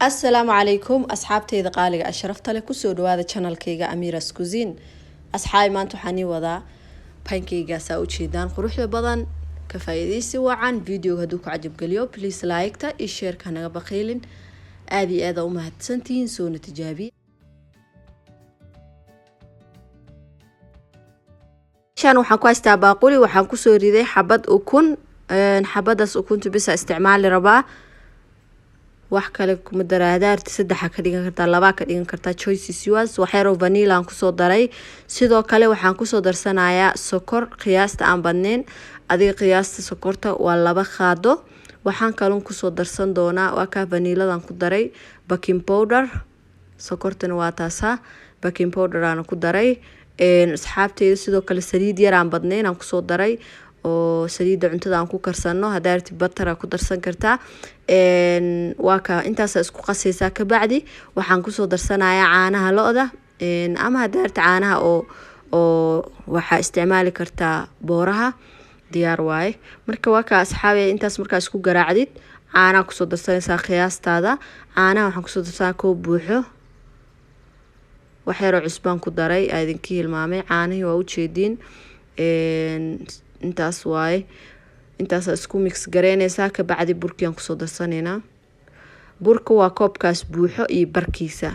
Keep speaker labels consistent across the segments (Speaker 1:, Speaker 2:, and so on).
Speaker 1: السلام عليكم أصحابتي قالي أشرفت لك وسود هذا channel كيجا أميرة كوزين أصحابي ما تحني وضع بانكيجا ساوتشي دان خروج بدن كفايديسي وعن فيديو هدوك عجب قليو بليس لايك تا الشير كان بخيلين آدي آذا ومهد سنتين سونة تجابي شان وحنكو استعباقولي وحنكو سوري ذي حبد أكون حبدس أكون تبسا استعمال ربا wax kale kuma daraadaarti saddex ka dhigan kartaa laba ka dhigan kartaa choices yours waxyaro vanilla aan ku soo daray sidoo kale waxaan ku soo darsanayaa sokor qiyaasta aan badnayn adiga qiyaasta sokorta waa 2 qaado waxaan kaloo ku soo darsan doonaa waa ka vanilladan ku daray baking powder sokortana waa taasa baking powder aan ku daray asxaabteeda sidoo kale saliid yar aan badnayn aan ku soo daray oo saliida cuntada aan ku karsano hadaarti butter ku darsan kartaa waa ka intaas isku qasaysaa ka bacdi waxaan ku soo darsanayaa caanaha lo'da ama hadaarti caanaha oo waxa isticmaali kartaa booraha diyaar waay marka waa ka asxaabe intaas markaa isku garaacdid caanaha ku soo darsanaysaa qiyaastaada caanaha waxaan ku soo darsanaa koob buuxo waxyaro cusbaan ku daray aadinki hilmaamay caanahi waa u jeedin intaas waay intaas isku mix gareynaysaa ka bacdi burkiyan ku soo darsanayna burka waa koobkaas buuxo iyo barkiisa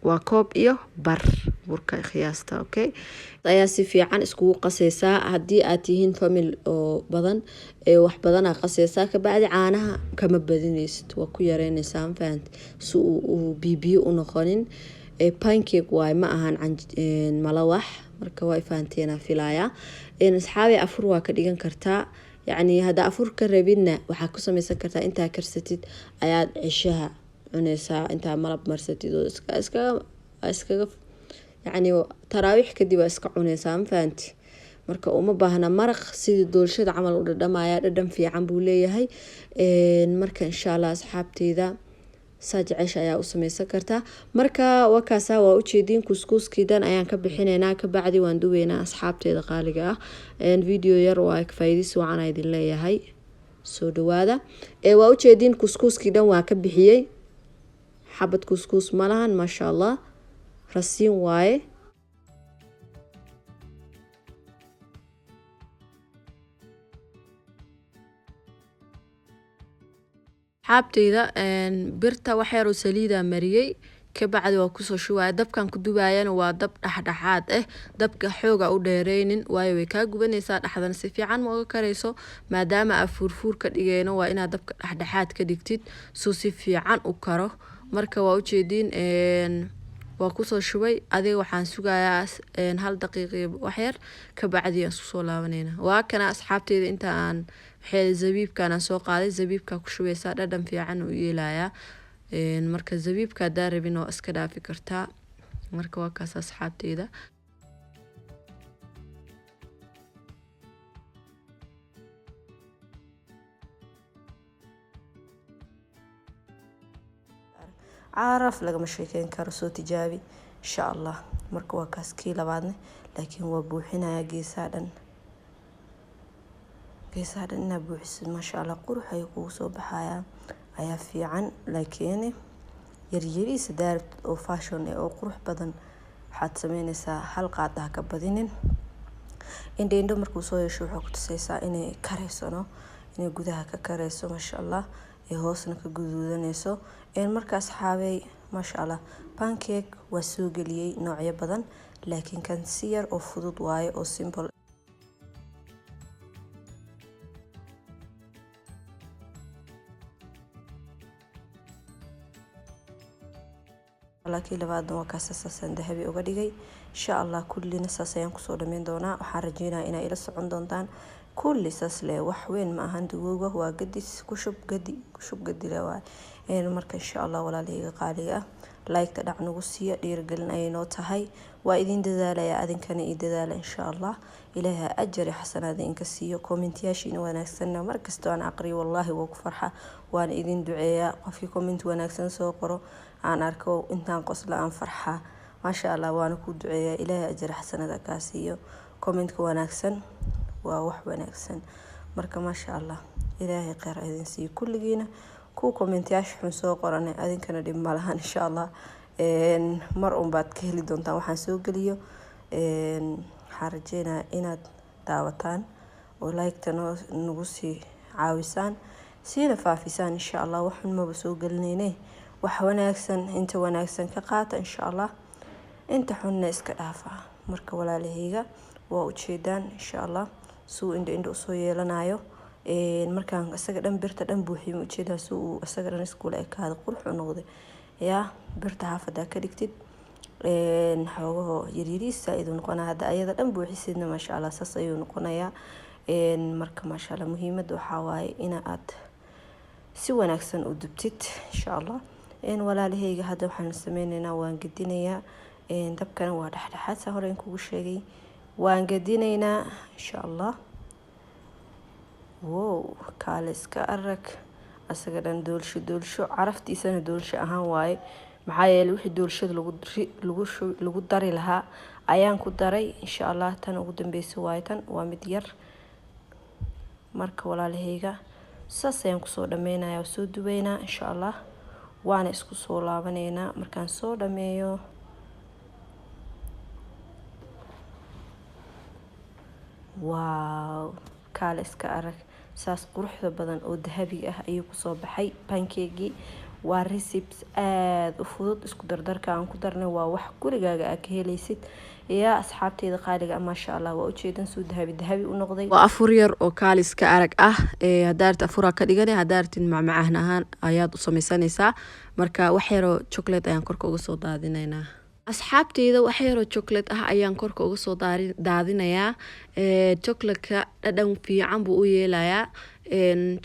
Speaker 1: waa koob iyo bar burka qiyaasta okay ayaa si fiican isku qasaysaa hadii aad tihiin family oo badan wax badan aad qasaysaa ka bacdi caanaha kama badinaysid waa ku yareynaysaa faant si uu bibiyo u noqonin pancake waay ma ahan malawax marka way faanteena filaya asxaabi afur waa ka dhigan kartaa يعني هذا أفور كربينا وحكو سميسا كرتا انتا كرستيد اياد عشاها عنيسا انتا ملاب مرستيد اسكا يعني تراويح كدي اسكا عنيسا فانت marka uma baahna maraq sidii doolshada camal u dhadhamaya dhadhan fiican buu leeyahay marka insha Allah asxaabteeda saajicesha ayaa u sameeysan kartaa marka wakaasa waa u jeedin kuskuskiidan ayaan ka bixinaynaa ka bacdi waan duweynaa asxaabteeda qaaliga ah video yar waa ka faa'iideysi wacan idin leeyahay soo dhawaada waa u jeedin kuskuskiidan waa ka bixiyay xabad kuskus malahan ma sha Allah rasiin waaye xabtayda birta wax yar oo saliida mariyay ka bacdi waa ku soo shuwaay dabkan ku dubaayana waa dab dhaxdhaxaad dabka xooga u dheereynin waayo way ka gubanaysaa dhaxdan si fiican ma uga kareyso maadaama aad furfur ka dhigayno waa inaad dabka dhaxdhaxaad ka dhigtid soo si fiican u karo marka waa u jeedin waa ku soo shubay adiga waxaan sugayaa hal daqiiqo wax yar ka bacdi aan soo laabanayna waa kana asxaabteeda inta aan waxay zabiibkan aan soo qaaday zabiibka ku shubeysaa dhadhan fiican u yeelaya marka zabiibka daarabin oo iska dhaafi kartaa marka waa kaas asxaabteeda عارف لقى مشيكين كارسو تجابي إن شاء الله مركوا كاسكي لبعضنا لكن وبوحنا جيسادن إنه بوحس ما شاء الله قروح يقوسوا بحياة أيا في عن لكن يريري سدار أو فاشون أو قروح بدن حتى سمينسا حلقة دهك بدينين إن ديندو مركوسوا يشوفوا كتسيسا إني كاريسونو إني جودها ككاريسو ما شاء الله يهوسنا كجودانيسو إن مركز حاوي ما شاء الله بانكيك وسوق لي نوعية بدن لكن كان سير أو فضود واي أو سيمبل لكن لبعض وكاسس ذهبي وقديجي إن شاء الله كل نساس ينقصوا من دونا وحرجينا إلى الصعود دونتان كل ساسله وحوين ما هندوجه هو قديس كشب قدي لواي يعني مرك إن شاء الله ولا ليه قالية لايك تدعنا وصية ليرجلنا أي نوت هاي وإذن دذالة يا أذن كان إدذالة إن شاء الله إليها أجر حسنا ذين كسيو كومنتياشين وأنا استنى مركز توان عقري والله وكفرحة وأنا إذن دعاء وفي كومنت وأنا أحسن سوقرو أنا أركو إنتان قصلا عن فرحة ما شاء الله وأنا كود دعاء إليها أجر حسنا ذا كاسيو كومنت وأنا أحسن ووح وأنا أحسن مركز ما شاء الله إلهي خير إذن سي كل جينا
Speaker 2: ku commentayaasha xun soo qoranay adinkana dhib ma lahan insha Allah mar baad ka heli doontaan waxaan soo geliyo waxaan rajeynayaa inaad daawataan oo like-ta nagu sii caawisaan siina faafisaan insha Allah waxaan maba soo gelinayne wax wanaagsan inta wanaagsan ka qaata insha Allah inta xunna iska dhaafa marka walaalahayga waa u jeedaan insha Allah suu indho soo yeelanayo markaan asaga dhan birta dhan buuxiyo u jeedaa suu asaga dhan isku leekaada qurux u noqday yaa birta xaafada ka dhigtid xoogaho yariiriisa idin noqonaa hada ayada dhan buuxisidna ma sha Allah saas ayuu noqonayaa marka ma sha Allah muhiimadu waxa waaye in aad si wanaagsan u dubtid insha Allah walaalahayga hada waxaan sameynaynaa waan gadinayaa dabkana waa dhaxdhaxaad sa hore kugu sheegay waan gadinaynaa insha Allah wow kaaliska arag asaga dhan doolsho caraftiisana doolsho ahaan waaye maxaa yeelay wixii doolshada lagu dari lahaa ayaan ku daray insha Allah tan ugu dambeysay waaye tan waa mid yar marka walaalahayga saas ayaan kusoo dhameynayaa soo duweynaa insha Allah waana isku soo laabaneynaa markaan soo dhameeyo wow kaaliska arag saas quruxda badan oo dahabi ah ayuu ku soo baxay pancake waa recipes aad u fudud isku dardarka aan ku darnay waa wax gurigaaga aad ka helaysid يا أصحابتي قالوا ما شاء الله وأجيدن سود ذهبي ونقضي
Speaker 1: وأفورير أو كاليس كأرك هدارت أفورا كديجاني هدارت مع هناهان آيات وصميسانيسا مركا وحيرو شوكليت أيان كوركو وصو دادينينا أصحابتي إذا وحيرو شوكليت أيان كوركو وصو دادينيا شوكليت دم في عمبو ويلايا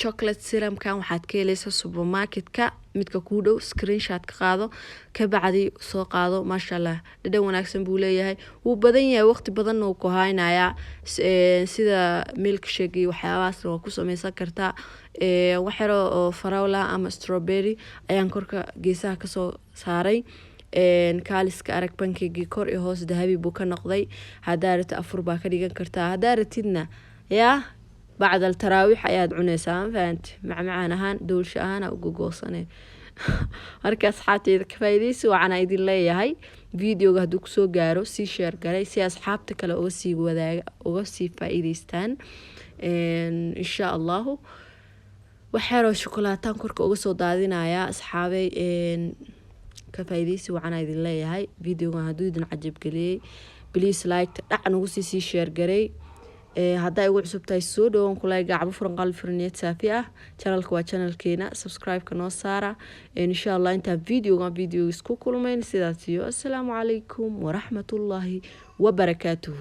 Speaker 1: chocolate serum kan waxaad ka helaysaa supermarket-ka midka ku dhow screenshot ka qaado ka bacdi soo qaado masha Allah dhadhan wanaagsan buu leeyahay wuu badan yahay waqti badan oo ku haynaya sida milkshake iyo waxyaabahaas oo ku sameysan kartaa waxyaro oo faroola ama strawberry ayaan korka geesaha ka soo saaray kaaliska arag pancake kor iyo hoos dahabi buu ka noqday hadaarta afur baa ka dhigan kartaa hadaartidna yaa بعد التراويح أياد عنيسان فانت معان هان دولش أنا وجوجوسني أركز حاتي كفايديس وعنا يدي الله هاي فيديو قهدوك سو جارو سي شير قالي سي أصحابتك لو أوسي وذا أوسي فايديستان إن شاء الله وحيرو شوكولاتان كورك أوسو دادينا يا أصحابي كفايديس وعنا يدي الله هاي فيديو قهدو يدن عجب قلي بليس لايك دعنا وسي سي شير قالي هذا يقول سبتاي سود ونقول قاعد بفرن قال فرنيت سافية channelك وchannel كينا subscribe كنا سارة إن شاء الله أنت فيديو يسكو كل ما ينسيداتيو السلام عليكم ورحمة الله وبركاته.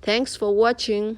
Speaker 1: Thanks for watching.